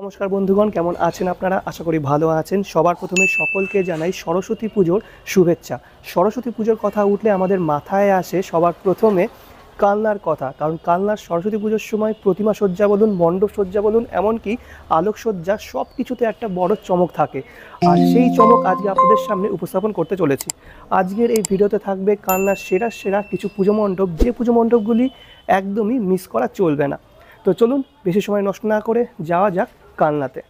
নমস্কার বন্ধুগণ, কেমন আছেন আপনারা? আশা করি ভালো আছেন। সবার প্রথমে সকলকে জানাই সরস্বতী পুজোর শুভেচ্ছা। সরস্বতী পুজোর কথা উঠলে আমাদের মাথায় আসে সবার প্রথমে কালনার কথা, কারণ কালনার সরস্বতী পুজোর সময় প্রতিমা সজ্জা বলুন, মণ্ডপ সজ্জা বলুন, এমনকি আলোকসজ্জা সব কিছুতে একটা বড় চমক থাকে। আর সেই চমক আজকে আপনাদের সামনে উপস্থাপন করতে চলেছি। আজকের এই ভিডিওতে থাকবে কালনার সেরা সেরা কিছু পুজো মণ্ডপ, যে পুজো মণ্ডপগুলি একদমই মিস করা চলবে না। তো চলুন বেশি সময় নষ্ট না করে যাওয়া যাক কালনাতে।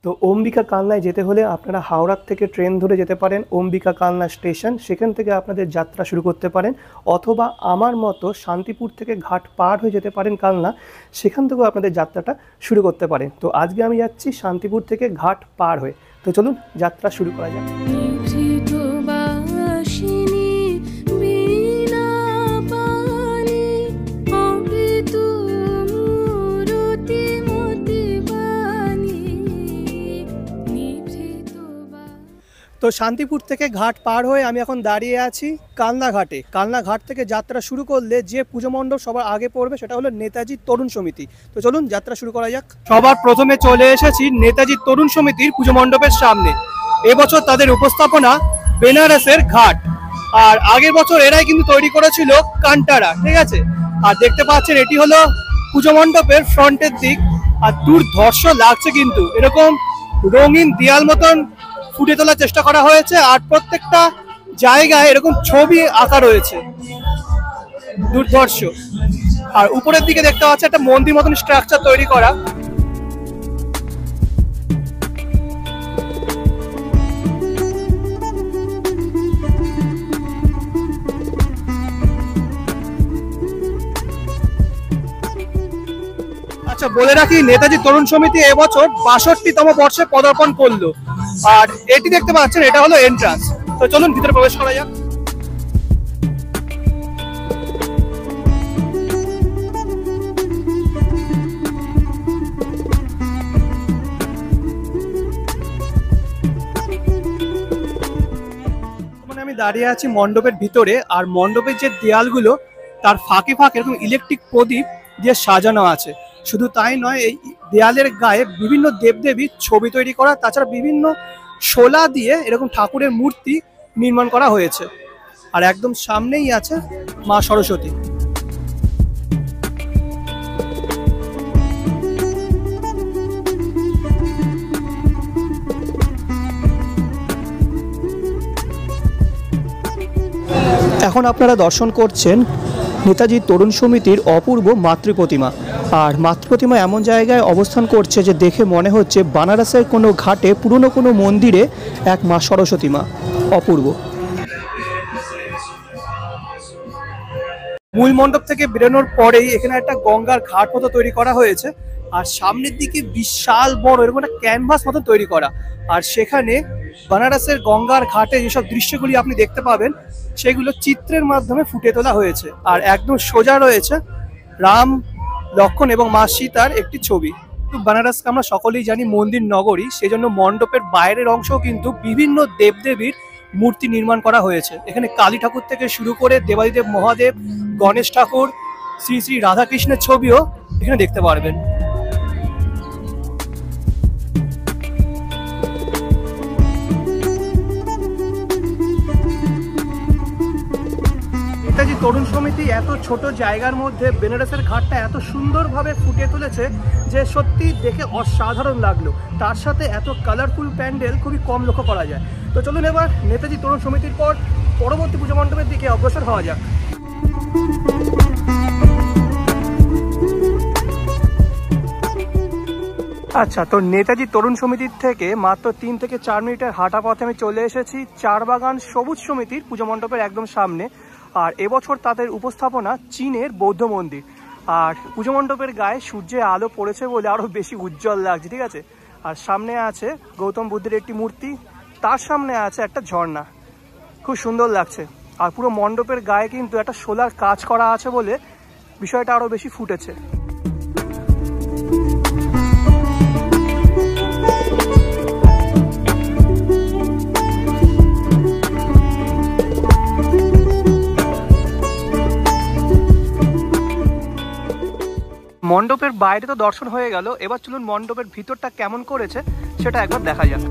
তো অম্বিকা কালনায় যেতে হলে আপনারা হাওড়ার থেকে ট্রেন ধরে যেতে পারেন অম্বিকা কালনা স্টেশন, সেখান থেকে আপনাদের যাত্রা শুরু করতে পারেন, অথবা আমার মতো শান্তিপুর থেকে ঘাট পার হয়ে যেতে পারেন কালনা, সেখান থেকেও আপনাদের যাত্রাটা শুরু করতে পারেন। তো আজকে আমি যাচ্ছি শান্তিপুর থেকে ঘাট পার হয়ে। তো চলুন যাত্রা শুরু করা যাক। তো শান্তিপুর থেকে ঘাট পার হয়ে আমি এখন দাঁড়িয়ে আছি কালনা ঘাটে। কালনা ঘাট থেকে যাত্রা শুরু করলে যে পুজো মণ্ডপ সবার আগে পড়বে সেটা হলো নেতাজি তরুণ সমিতি। তো চলুন যাত্রা শুরু করা যাক। সবার প্রথমে চলে এসেছি নেতাজি তরুণ সমিতির পুজো মণ্ডপের সামনে। এবছর তাদের উপস্থাপনা বেনারসের ঘাট, আর আগের বছর এরাই কিন্তু তৈরি করেছিল কান্টারা, ঠিক আছে। আর দেখতে পাচ্ছেন এটি হলো পুজো মণ্ডপের ফ্রন্টের দিক, আর দুর্ধর্ষ লাগছে কিন্তু। এরকম রঙিন দেয়াল মতন ফুটে তোলার চেষ্টা করা হয়েছে, আর প্রত্যেকটা জায়গায় এরকম ছবি আঁকা রয়েছে, দুর্ধর্ষ। আর উপরের দিকে দেখতে পাচ্ছি একটা মন্দির মতন স্ট্রাকচার তৈরি করা। আচ্ছা, বলে রাখি নেতাজি তরুণ সমিতি এবছর ৬২তম বর্ষে পদার্পণ করলো। আর এটি দেখতে পাচ্ছেন, এটা হলো এন্ট্রান্স। তো চলুন ভিতরে প্রবেশ করা যাক। আমি দাঁড়িয়ে আছি মণ্ডপের ভিতরে, আর মণ্ডপের যে দেয়ালগুলো তার ফাঁকে ফাঁকে এরকম ইলেকট্রিক প্রদীপ দিয়ে সাজানো আছে। শুধু তাই নয়, এই দেয়ালের গায়ে বিভিন্ন দেবদেবীর ছবি তৈরি করা, তাছাড়া বিভিন্ন শোলা দিয়ে এরকম ঠাকুরের মূর্তি নির্মাণ করা হয়েছে। আর একদম সামনেই আছে মা সরস্বতী। এখন আপনারা দর্শন করছেন নেতাজি তরুণ সমিতির অপূর্ব মাতৃ প্রতিমা। আর মাতৃ প্রতিমা এমন জায়গায় অবস্থান করছে যে দেখে মনে হচ্ছে বানারসের কোনো ঘাটে পুরনো কোনো মন্দিরে এক মা সরস্বতী মা। অপূর্ব। মূল মণ্ডপ থেকে বেরোনোর পরেই এখানে একটা গঙ্গার ঘাট মতো তৈরি করা হয়েছে, আর সামনের দিকে বিশাল বড় এরকম একটা ক্যানভাস মতো তৈরি করা। আর সেখানে বানারসের গঙ্গার ঘাটে যেসব দৃশ্যগুলি আপনি দেখতে পাবেন সেগুলো চিত্রের মাধ্যমে ফুটে তোলা হয়েছে। আর একদম সোজা রয়েছে রাম, লক্ষ্মণ এবং মা সীতার একটি ছবি। বানারসকে আমরা সকলেই জানি মন্দির নগরী, সেজন্য মণ্ডপের বাইরের অংশও কিন্তু বিভিন্ন দেবদেবীর মূর্তি নির্মাণ করা হয়েছে। এখানে কালী ঠাকুর থেকে শুরু করে দেবাদিদেব মহাদেব, গণেশ ঠাকুর, শ্রী শ্রী রাধাকৃষ্ণের ছবিও এখানে দেখতে পারবেন। নেতাজি তরুণ সমিতি এত ছোট জায়গার মধ্যে বেনারসের ঘাটটা এত সুন্দরভাবে ফুটিয়ে তুলেছে যে সত্যি দেখে অসাধারণ লাগলো। তার সাথে এত কালারফুল প্যান্ডেল খুবই কম লক্ষ্য করা যায়। তো চলুন এবার নেতাজি তরুণ সমিতির পর পরবর্তী পুজো মণ্ডপের দিকে অগ্রসর হওয়া যাক। আচ্ছা, তো নেতাজি তরুণ সমিতির থেকে মাত্র ৩ থেকে ৪ মিনিটের হাঁটা পথে আমি চলে এসেছি চারবাগান সবুজ সমিতির পুজো মণ্ডপের একদম সামনে। আর এবছর তাদের উপস্থাপনা চীনের বৌদ্ধ মন্দির। আর পুজো মণ্ডপের গায়ে সূর্যের আলো পড়েছে বলে আরও বেশি উজ্জ্বল লাগছে, ঠিক আছে। আর সামনে আছে গৌতম বুদ্ধের একটি মূর্তি, তার সামনে আছে একটা ঝর্ণা, খুব সুন্দর লাগছে। আর পুরো মণ্ডপের গায়ে কিন্তু একটা সোলার কাজ করা আছে বলে বিষয়টা আরও বেশি ফুটেছে। মণ্ডপের বাইরে তো দর্শন হয়ে গেল, এবার চলুন মণ্ডপের ভিতরটা কেমন করেছে সেটা একবার দেখা যাক।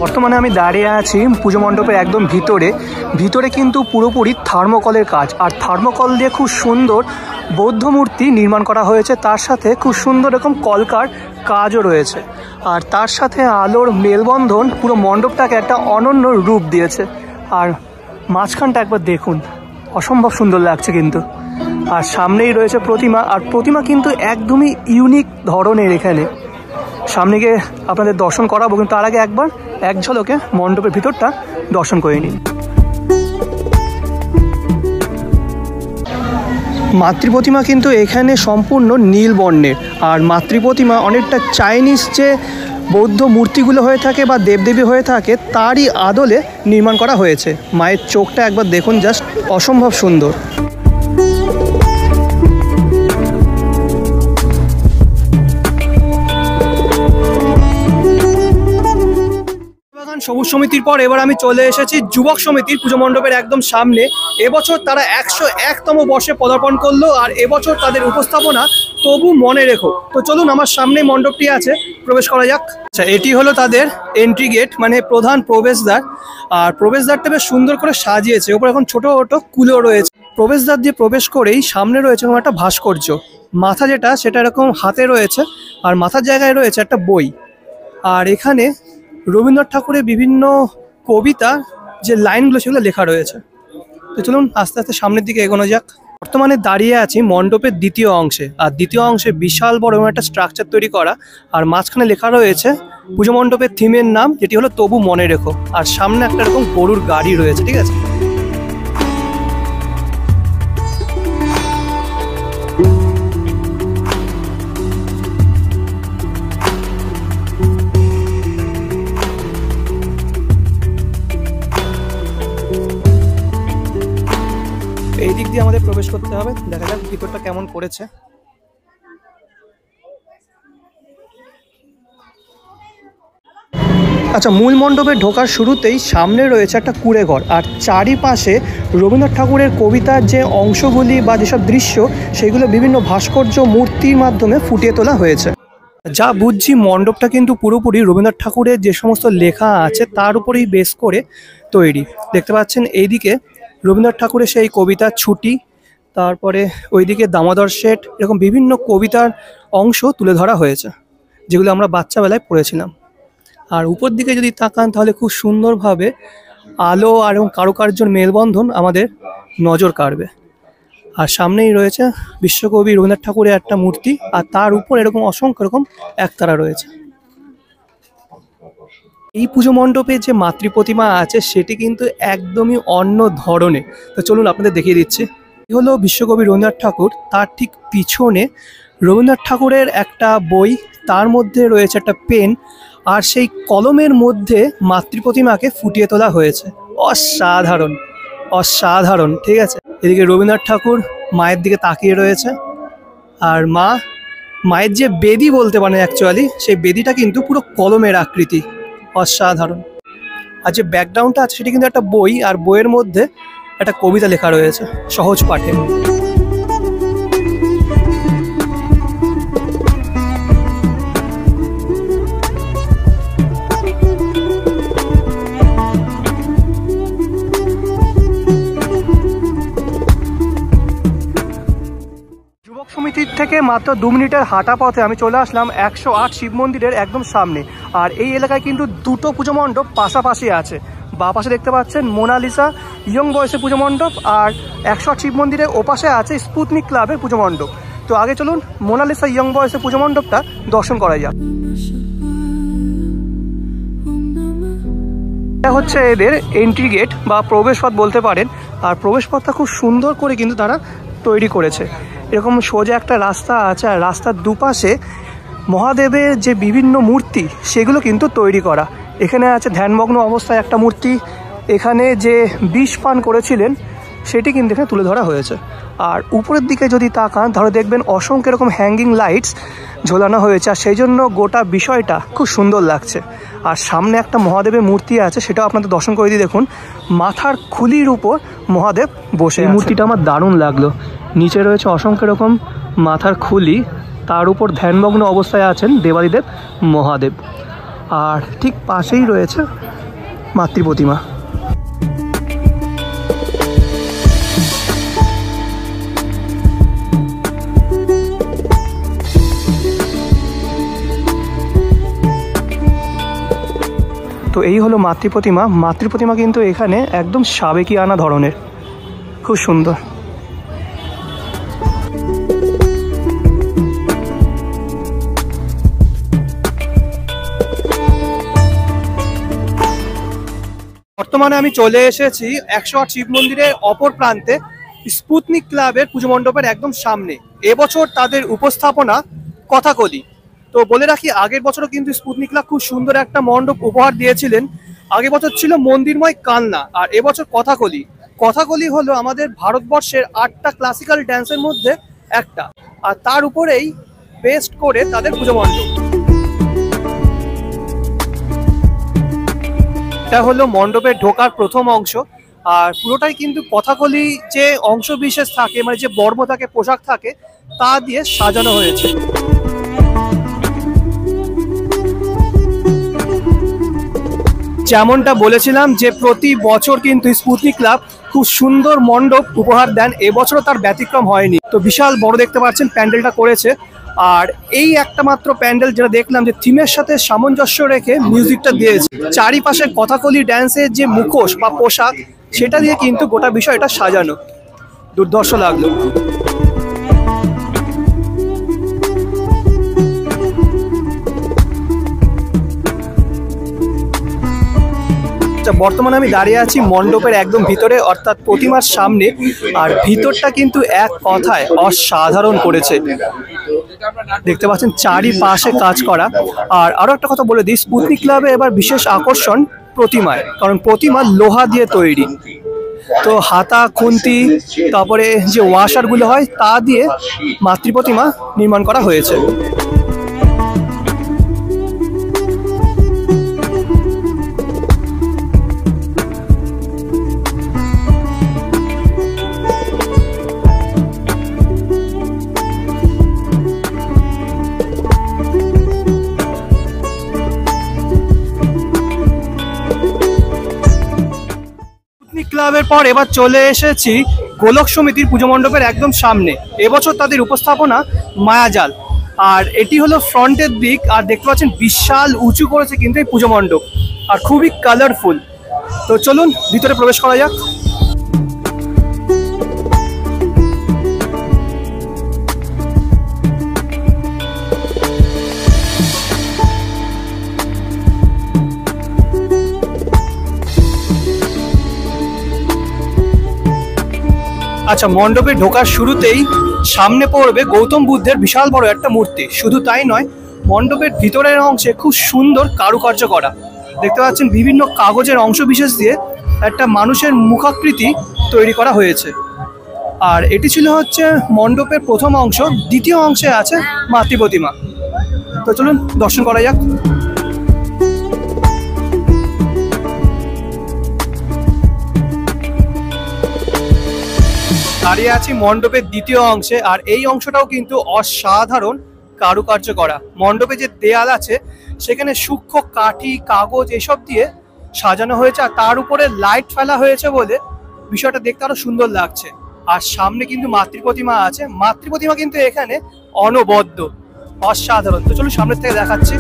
বর্তমানে আমি দাঁড়িয়ে আছি পুজো মণ্ডপের একদম ভিতরে কিন্তু পুরোপুরি থার্মোকলের কাজ, আর থার্মোকল দিয়ে খুব সুন্দর বৌদ্ধ মূর্তি নির্মাণ করা হয়েছে, তার সাথে খুব সুন্দর এরকম কলকার কাজও রয়েছে, আর তার সাথে আলোর মেলবন্ধন পুরো মণ্ডপটাকে একটা অনন্য রূপ দিয়েছে। আর মাঝখানটা একবার দেখুন, অসম্ভব সুন্দর লাগছে কিন্তু। আর সামনেই রয়েছে প্রতিমা, আর প্রতিমা কিন্তু একদমই ইউনিক ধরনের। এখানে সামনে গিয়ে আপনাদের দর্শন করাবো, কিন্তু তার আগে একবার এক ঝলকে মণ্ডপের ভিতরটা দর্শন করে নিন। মাতৃপ্রতিমা কিন্তু এখানে সম্পূর্ণ নীল বর্ণের, আর মাতৃপ্রতিমা অনেকটা চাইনিজ যে বৌদ্ধ মূর্তিগুলো হয়ে থাকে বা দেবদেবী হয়ে থাকে তারই আদলে নির্মাণ করা হয়েছে। মায়ের চোখটা একবার দেখুন, জাস্ট অসম্ভব সুন্দর। সবুজ সমিতির পর এবার আমি চলে এসেছি যুবক সমিতির পুজো মণ্ডপের একদম সামনে। এবছর তারা 101তম বর্ষে পদার্পণ করলো, আর এবছর তাদের উপস্থাপনা তবু মনে রেখো। তো চলুন, আমার সামনে মণ্ডপটি আছে, প্রবেশ করা যাক। আচ্ছা, এটি হলো তাদের এন্ট্রি গেট, মানে প্রধান প্রবেশদ্বার। আর প্রবেশদ্বারটা বেশ সুন্দর করে সাজিয়েছে, ওপর এখন ছোট ছোট কুলো রয়েছে। প্রবেশদ্বার দিয়ে প্রবেশ করেই সামনে রয়েছে একটা ভাস্কর্য, মাথা যেটা সেটা এরকম হাতে রয়েছে, আর মাথার জায়গায় রয়েছে একটা বই। আর এখানে রবীন্দ্রনাথ ঠাকুরের বিভিন্ন কবিতা যে লাইনগুলো সেগুলো লেখা রয়েছে। তো চলুন আস্তে আস্তে সামনের দিকে এগোনো যাক। বর্তমানে দাঁড়িয়ে আছি মণ্ডপের দ্বিতীয় অংশে, আর দ্বিতীয় অংশে বিশাল বড় একটা স্ট্রাকচার তৈরি করা, আর মাঝখানে লেখা রয়েছে পুজো মণ্ডপের থিমের নাম, যেটি হলো তবু মনে রেখো। আর সামনে একটা এরকম গরুর গাড়ি রয়েছে, ঠিক আছে। এই দিক দিয়ে আমাদের প্রবেশ করতে হবে, দেখা যাক ভিতরটা কেমন করেছে। আচ্ছা, মূল মণ্ডপে ঢোকার শুরুতেই সামনে রয়েছে একটা কুঁড়ে ঘর, আর চারিপাশে রবীন্দ্রনাথ ঠাকুরের কবিতার যে অংশগুলি বা যেসব দৃশ্য সেগুলো বিভিন্ন ভাস্কর্য মূর্তির মাধ্যমে ফুটিয়ে তোলা হয়েছে। যা বুঝছি মণ্ডপটা কিন্তু পুরোপুরি রবীন্দ্রনাথ ঠাকুরের যে সমস্ত লেখা আছে তার উপরেই বেস করে তৈরি। দেখতে পাচ্ছেন এইদিকে রবীন্দ্রনাথ ঠাকুরের সেই কবিতার ছুটি, তারপরে ওইদিকে দামোদর শেঠ, এরকম বিভিন্ন কবিতার অংশ তুলে ধরা হয়েছে, যেগুলো আমরা বাচ্চাবেলায় পড়েছিলাম। আর উপর দিকে যদি তাকান তাহলে খুব সুন্দরভাবে আলো আর এবং কারুকার্যর মেলবন্ধন আমাদের নজর কাড়বে। আর সামনেই রয়েছে বিশ্বকবি রবীন্দ্রনাথ ঠাকুরের একটা মূর্তি, আর তার উপর এরকম অসংখ্য রকম একতারা রয়েছে। এই পুজো মণ্ডপে যে মাতৃপ্রতিমা আছে সেটি কিন্তু একদমই অন্য ধরনের। তো চলুন আপনাদের দেখিয়ে দিচ্ছি। এই হলো বিশ্বকবি রবীন্দ্রনাথ ঠাকুর, তার ঠিক পিছনে রবীন্দ্রনাথ ঠাকুরের একটা বই, তার মধ্যে রয়েছে একটা পেন, আর সেই কলমের মধ্যে মাতৃপ্রতিমাকে ফুটিয়ে তোলা হয়েছে। অসাধারণ অসাধারণ, ঠিক আছে। এদিকে রবীন্দ্রনাথ ঠাকুর মায়ের দিকে তাকিয়ে রয়েছে, আর মায়ের যে বেদি বলতে পারেন অ্যাকচুয়ালি, সেই বেদিটা কিন্তু পুরো কলমের আকৃতি, অসাধারণ। আর যে ব্যাকগ্রাউন্ডটা আছে সেটি কিন্তু একটা বই, আর বইয়ের মধ্যে একটা কবিতা লেখা রয়েছে সহজ পাঠে। সমিতির থেকে মাত্র 2 মিনিটের হাঁটা পথে আমি চলে আসলাম 108 শিব মন্দিরের একদম সামনে। আর এই এলাকায় কিন্তু দুটো পুজো মণ্ডপ পাশাপাশি আছে। বা পাশে দেখতে পাচ্ছেন মোনালিসা ইয়ং বয়সের পুজো মণ্ডপ, আর 108 শিব মন্দিরের ওপাশে আছে স্পুতনিক ক্লাবের পুজো মণ্ডপ। তো আগে চলুন মোনালিসা ইয়ং বয়সের পুজো মণ্ডপটা দর্শন করা যাক। এটা হচ্ছে এদের এন্ট্রি গেট বা প্রবেশপথ বলতে পারেন। আর প্রবেশপথটা খুব সুন্দর করে কিন্তু তারা তৈরি করেছে। এরকম সোজা একটা রাস্তা আছে, আর রাস্তার দুপাশে মহাদেবের যে বিভিন্ন মূর্তি সেগুলো কিন্তু তৈরি করা। এখানে আছে ধ্যানমগ্ন অবস্থায় একটা মূর্তি, এখানে যে বিষ পান করেছিলেন সেটি কিন্তু এখানে তুলে ধরা হয়েছে। আর উপরের দিকে যদি তাকান তাহলে দেখবেন অসংখ্য এরকম হ্যাঙ্গিং লাইটস ঝোলানো হয়েছে, আর সেই জন্য গোটা বিষয়টা খুব সুন্দর লাগছে। আর সামনে একটা মহাদেবের মূর্তি আছে, সেটাও আপনাদের দর্শন করে দিয়ে দেখুন, মাথার খুলির উপর মহাদেব বসে। এই মূর্তিটা আমার দারুণ লাগলো। নিচে রয়েছে অসংখ্য এরকম মাথার খুলি, তার উপর ধ্যানমগ্ন অবস্থায় আছেন দেবাদিদেব মহাদেব। আর ঠিক পাশেই রয়েছে মাতৃ প্রতিমা। তো এই হলো মাতৃ প্রতিমা। মাতৃ প্রতিমা কিন্তু এখানে একদম সাবেকিয়ানা ধরনের, খুব সুন্দর। বর্তমানে আমি চলে এসেছি 108 শিব মন্দিরের অপর প্রান্তে, স্পুতনিক ক্লাবের পুজো মণ্ডপের একদম সামনে। এবছর তাদের উপস্থাপনা কথাকলি। তো বলে রাখি, আগের বছরও কিন্তু স্পুতনিক ক্লাব খুব সুন্দর একটা মণ্ডপ উপহার দিয়েছিলেন। আগের বছর ছিল মন্দিরময় কান্না, আর এবছর কথাকলি। কথাকলি হলো আমাদের ভারতবর্ষের 8টা ক্লাসিক্যাল ড্যান্সের মধ্যে একটা, আর তার উপরেই বেস্ট করে তাদের পুজো মণ্ডপ। এটা হলো মণ্ডপের ঢোকার প্রথম অংশ, আর পুরোটাই কিন্তু কথাকলি যে অংশ বিশেষ থাকে, মানে যে বর্ম থাকে, পোশাক থাকে, তা দিয়ে সাজানো হয়েছে। যেমনটা বলেছিলাম যে প্রতি বছর কিন্তু স্পুতনিক ক্লাব খুব সুন্দর মণ্ডপ উপহার দেন, এবছরও তার ব্যতিক্রম হয়নি। তো বিশাল বড় দেখতে পাচ্ছেন প্যান্ডেলটা করেছে, আর এই একটা মাত্র প্যান্ডেল যেটা দেখলাম যে থিমের সাথে সামঞ্জস্য রেখে মিউজিকটা দিয়েছে। চারিপাশে কথাকলি ড্যান্সের যে মুখোশ বা পোশাক, সেটা দিয়ে কিন্তু গোটা বিষয়টা সাজানো, দুর্ধর্ষ লাগলো। বর্তমানে আমি দাঁড়িয়ে আছি মণ্ডপের একদম ভিতরে, অর্থাৎ প্রতিমার সামনে। আর ভিতরটা কিন্তু এক কথায় অসাধারণ করেছে, দেখতে পাচ্ছেন চারিপাশে কাজ করা। আর আরো একটা কথা বলে দিই, স্পুতনিক ক্লাবে এবার বিশেষ আকর্ষণ প্রতিমায়, কারণ প্রতিমা লোহা দিয়ে তৈরি। তো হাতা, খুন্তি, তারপরে যে ওয়াশারগুলো হয়, তা দিয়ে মাতৃ প্রতিমা নির্মাণ করা হয়েছে। ক্লাবের পর এবার চলে এসেছি গোলক সমিতির পুজো মণ্ডপের একদম সামনে। এবছর তাদের উপস্থাপনা মায়াজাল, আর এটি হলো ফ্রন্টের দিক। আর দেখতে পাচ্ছেন বিশাল উঁচু করেছে কিন্তু এই পুজো মণ্ডপ, আর খুবই কালারফুল। তো চলুন ভিতরে প্রবেশ করা যাক। আচ্ছা, মণ্ডপে ঢোকার শুরুতেই সামনে পড়বে গৌতম বুদ্ধের বিশাল বড় একটা মূর্তি। শুধু তাই নয়, মণ্ডপের ভিতরের অংশে খুব সুন্দর কারুকার্য করা। দেখতে পাচ্ছেন বিভিন্ন কাগজের অংশ বিশেষ দিয়ে একটা মানুষের মুখাকৃতি তৈরি করা হয়েছে। আর এটি ছিল হচ্ছে মণ্ডপের প্রথম অংশ। দ্বিতীয় অংশে আছে মাতৃ প্রতিমা। তো চলুন দর্শন করা যাক। দাঁড়িয়ে আছি মণ্ডপের দ্বিতীয় অংশে, আর এই অংশটাও কিন্তু অসাধারণ কারুকার্য করা। মণ্ডপে যে দেয়াল আছে, সেখানে সূক্ষ্ম কাঠি, কাগজ এসব দিয়ে সাজানো হয়েছে, আর তার উপরে লাইট ফেলা হয়েছে বলে বিষয়টা দেখতে আরো সুন্দর লাগছে। আর সামনে কিন্তু মাতৃ প্রতিমা আছে। মাতৃ প্রতিমা কিন্তু এখানে অনবদ্য, অসাধারণ। তো চলুন সামনের থেকে দেখাচ্ছি।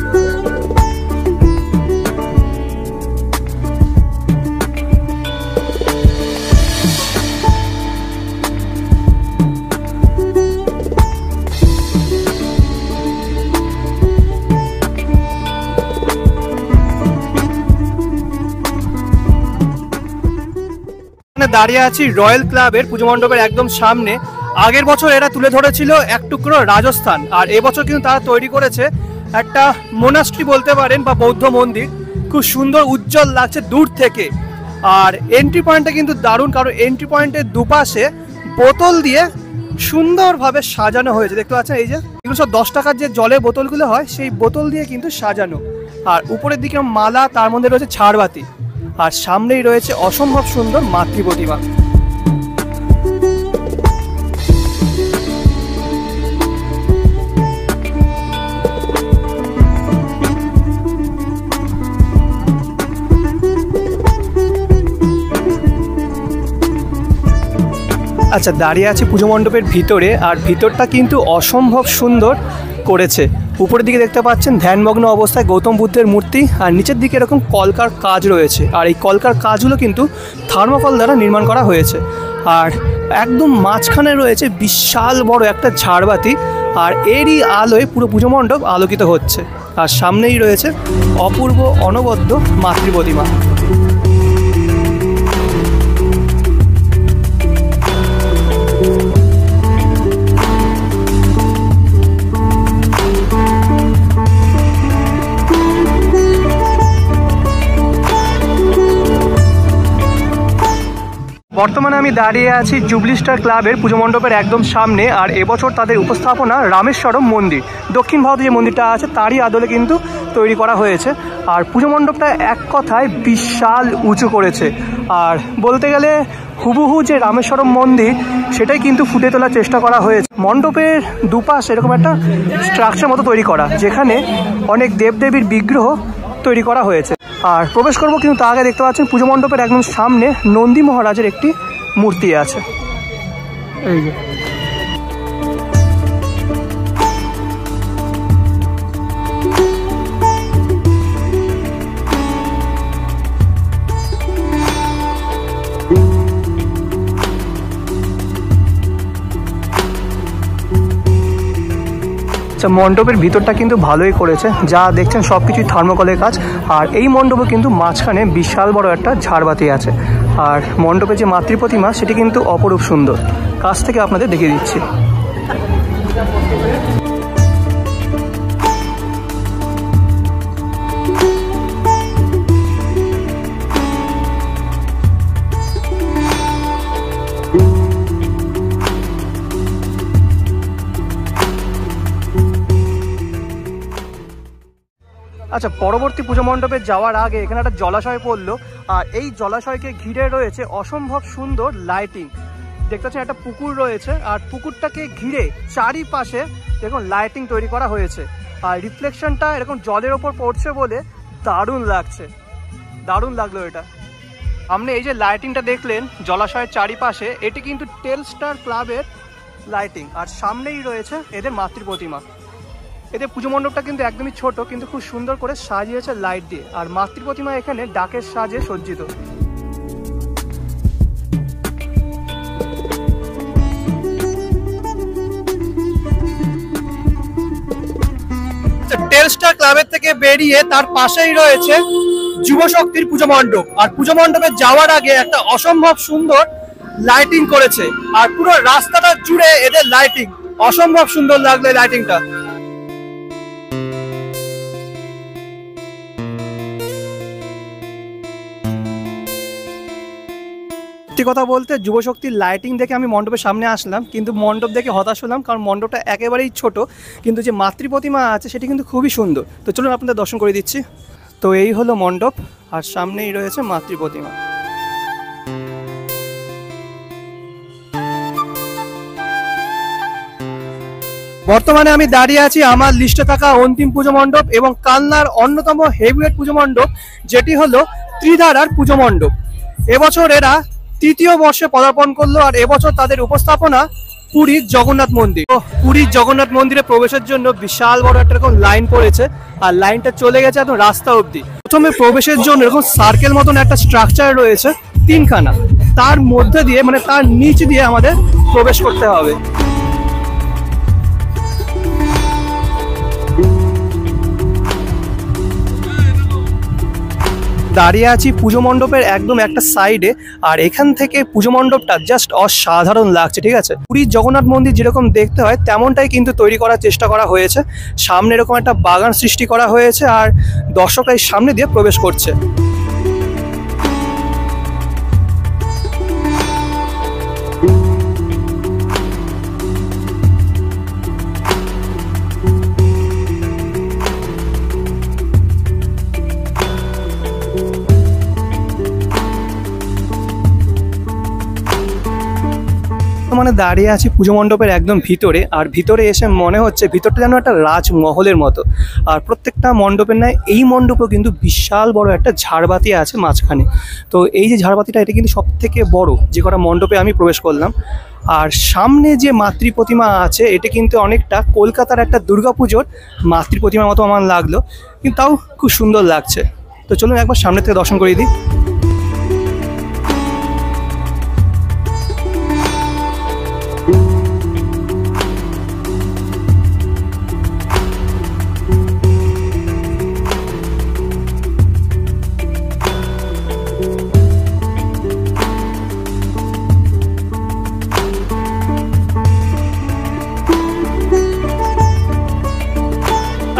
দাঁড়িয়ে আছি রয়্যাল ক্লাবের পুজো মণ্ডপের একদম সামনে। আগের বছর এরা তুলে ধরেছিল এক টুকরো রাজস্থান, আর এবছর কিন্তু তারা তৈরি করেছে একটা মোনাস্ট্রি বলতে পারেন, বা বৌদ্ধ মন্দির। খুব সুন্দর উজ্জ্বল লাগছে দূর থেকে। আর এন্ট্রি পয়েন্টটা কিন্তু দারুণ, কারণ এন্ট্রি পয়েন্টের দুপাশে বোতল দিয়ে সুন্দরভাবে সাজানো হয়েছে। দেখতে পাচ্ছেন এই যে এগুলো সব 10 টাকার যে জলের বোতলগুলো হয় সেই বোতল দিয়ে কিন্তু সাজানো। আর উপরের দিকে মালা, তার মধ্যে রয়েছে ঝাড়বাতি, আর সামনেই রয়েছে অসম্ভব সুন্দর মাতৃ প্রতিমা। আচ্ছা, দাঁড়িয়ে আছে পুজো মণ্ডপের ভিতরে, আর ভিতরটা কিন্তু অসম্ভব সুন্দর করেছে। উপরের দিকে দেখতে পাচ্ছেন ধ্যানমগ্ন অবস্থায় গৌতম বুদ্ধের মূর্তি, আর নিচের দিকে এরকম কলকার কাজ রয়েছে, আর এই কলকার কাজগুলো কিন্তু থার্মোকল দ্বারা নির্মাণ করা হয়েছে। আর একদম মাঝখানে রয়েছে বিশাল বড় একটা ঝাড়বাতি, আর এরই আলোয় পুরো পুজো মণ্ডপ আলোকিত হচ্ছে। আর সামনেই রয়েছে অপূর্ব অনবদ্য মাতৃ প্রতিমা। বর্তমানে আমি দাঁড়িয়ে আছি জুবলি স্টার ক্লাবের পুজো মণ্ডপের একদম সামনে। আর এবছর তাদের উপস্থাপনা রামেশ্বরম মন্দির, দক্ষিণ ভারতে যে মন্দিরটা আছে তারই আদলে কিন্তু তৈরি করা হয়েছে। আর পুজো মণ্ডপটা এক কথায় বিশাল উঁচু করেছে, আর বলতে গেলে হুবহু যে রামেশ্বরম মন্দির সেটাই কিন্তু ফুটে তোলার চেষ্টা করা হয়েছে। মণ্ডপের দুপাশে এরকম একটা স্ট্রাকচার মতো তৈরি করা, যেখানে অনেক দেবদেবীর বিগ্রহ তৈরি করা হয়েছে। আর প্রবেশ করবো, কিন্তু তার আগে দেখতে পাচ্ছেন পুজো মণ্ডপের একদম সামনে নন্দী মহারাজের একটি মূর্তি আছে। এই যে মণ্ডপের ভিতরটা কিন্তু ভালোই করেছে, যা দেখছেন সব কিছুই থার্মোকলের কাজ। আর এই মণ্ডপে কিন্তু মাঝখানে বিশাল বড় একটা ঝাড়বাতি আছে। আর মণ্ডপের যে মাতৃ প্রতিমা সেটি কিন্তু অপরূপ সুন্দর, কাছ থেকে আপনাদের দেখিয়ে দিচ্ছি। আচ্ছা, পরবর্তী পুজো মণ্ডপে যাওয়ার আগে এখানে একটা জলাশয় পড়লো, আর এই জলাশয়কে ঘিরে রয়েছে অসম্ভব সুন্দর লাইটিং। দেখতে পাচ্ছেন একটা পুকুর রয়েছে, আর পুকুরটাকে ঘিরে চারিপাশে দেখুন লাইটিং তৈরি করা হয়েছে। আর রিফ্লেকশনটা এরকম জলের ওপর পড়ছে বলে দারুণ লাগছে, দারুণ লাগলো এটা। আপনি এই যে লাইটিংটা দেখলেন জলাশয়ের চারিপাশে, এটি কিন্তু টেলস্টার ক্লাবের লাইটিং। আর সামনেই রয়েছে এদের মাতৃ প্রতিমা। এদের পুজো মণ্ডপটা কিন্তু একদমই ছোট, কিন্তু খুব সুন্দর করে সাজিয়েছে লাইট দিয়ে। আর মাতৃ প্রতিমা এখানে ডাকের সাজে সজ্জিত। টেলস্টার ক্লাবের থেকে বেরিয়ে তার পাশেই রয়েছে যুব শক্তির পুজো মণ্ডপ। আর পুজো মণ্ডপে যাওয়ার আগে একটা অসম্ভব সুন্দর লাইটিং করেছে, আর পুরো রাস্তাটা জুড়ে এদের লাইটিং অসম্ভব সুন্দর লাগলো এই লাইটিংটা। কথা বলতে যুবশক্তির লাইটিং দেখে আমি মণ্ডপের সামনে আসলাম, কিন্তু মণ্ডপ দেখে হতাশ হলাম, কারণ মণ্ডপটা একেবারেই ছোট, কিন্তু যে মাতৃ প্রতিমা আছে সেটি কিন্তু খুবই সুন্দর। তো চলুন আপনাদের দর্শন করে দিচ্ছি। তো এই হলো মণ্ডপ, আর সামনেই রয়েছে মাতৃ প্রতিমা। বর্তমানে আমি দাঁড়িয়ে আছি আমার লিস্টে থাকা অন্তিম পুজো মণ্ডপ এবং কালনার অন্যতম হেভিওয়েট পুজো মণ্ডপ, যেটি হলো ত্রিধারার পুজো মণ্ডপ। এবছর এরা তৃতীয় বর্ষে পদার্পণ করলো, আর এবছর তাদের উপস্থাপনা পুরীর জগন্নাথ মন্দির। পুরীর জগন্নাথ মন্দিরে প্রবেশের জন্য বিশাল বড় একটা এরকম লাইন পড়েছে, আর লাইনটা চলে গেছে একদম রাস্তা অবধি। প্রথমে প্রবেশের জন্য এরকম সার্কেল মতন একটা স্ট্রাকচার রয়েছে তিনখানা, তার মধ্যে দিয়ে মানে তার নিচ দিয়ে আমাদের প্রবেশ করতে হবে। দাঁড়িয়ে আছি পুজো মণ্ডপের একদম একটা সাইডে, আর এখান থেকে পুজো মণ্ডপটা জাস্ট অসাধারণ লাগছে। ঠিক আছে, পুরীর জগন্নাথ মন্দির যেরকম দেখতে হয় তেমনটাই কিন্তু তৈরি করার চেষ্টা করা হয়েছে। সামনে এরকম একটা বাগান সৃষ্টি করা হয়েছে, আর দর্শকরা এই সামনে দিয়ে প্রবেশ করছে। বর্তমানে দাঁড়িয়ে আছি পুজো মণ্ডপের একদম ভিতরে, আর ভিতরে এসে মনে হচ্ছে ভিতরটা যেন একটা রাজমহলের মতো। আর প্রত্যেকটা মণ্ডপের ন্যায় এই মণ্ডপেও কিন্তু বিশাল বড় একটা ঝাড়বাতি আছে মাঝখানে। তো এই যে ঝাড়বাতিটা, এটা কিন্তু সব থেকে বড় যে কটা মণ্ডপে আমি প্রবেশ করলাম। আর সামনে যে মাতৃ প্রতিমা আছে, এটা কিন্তু অনেকটা কলকাতার একটা দুর্গাপুজোর মাতৃ প্রতিমার মতো আমার লাগলো, কিন্তু তাও খুব সুন্দর লাগছে। তো চলুন একবার সামনে থেকে দর্শন করিয়ে দিই।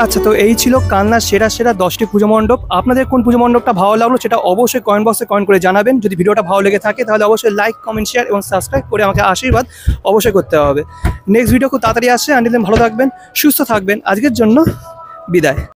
আচ্ছা, তো এই ছিল কালনার সেরা সেরা 10টি পুজো মণ্ডপ। আপনাদের কোন পুজো মণ্ডপটা ভালো লাগলো সেটা অবশ্যই কমেন্ট বক্সে কমেন্ট করে জানাবেন। যদি ভিডিওটা ভালো লেগে থাকে তাহলে অবশ্যই লাইক, কমেন্ট, শেয়ার এবং সাবস্ক্রাইব করে আমাকে আশীর্বাদ অবশ্যই করতে হবে। নেক্সট ভিডিও খুব তাড়াতাড়ি আসছে। আনটিল দেন ভালো থাকবেন, সুস্থ থাকবেন। আজকের জন্য বিদায়।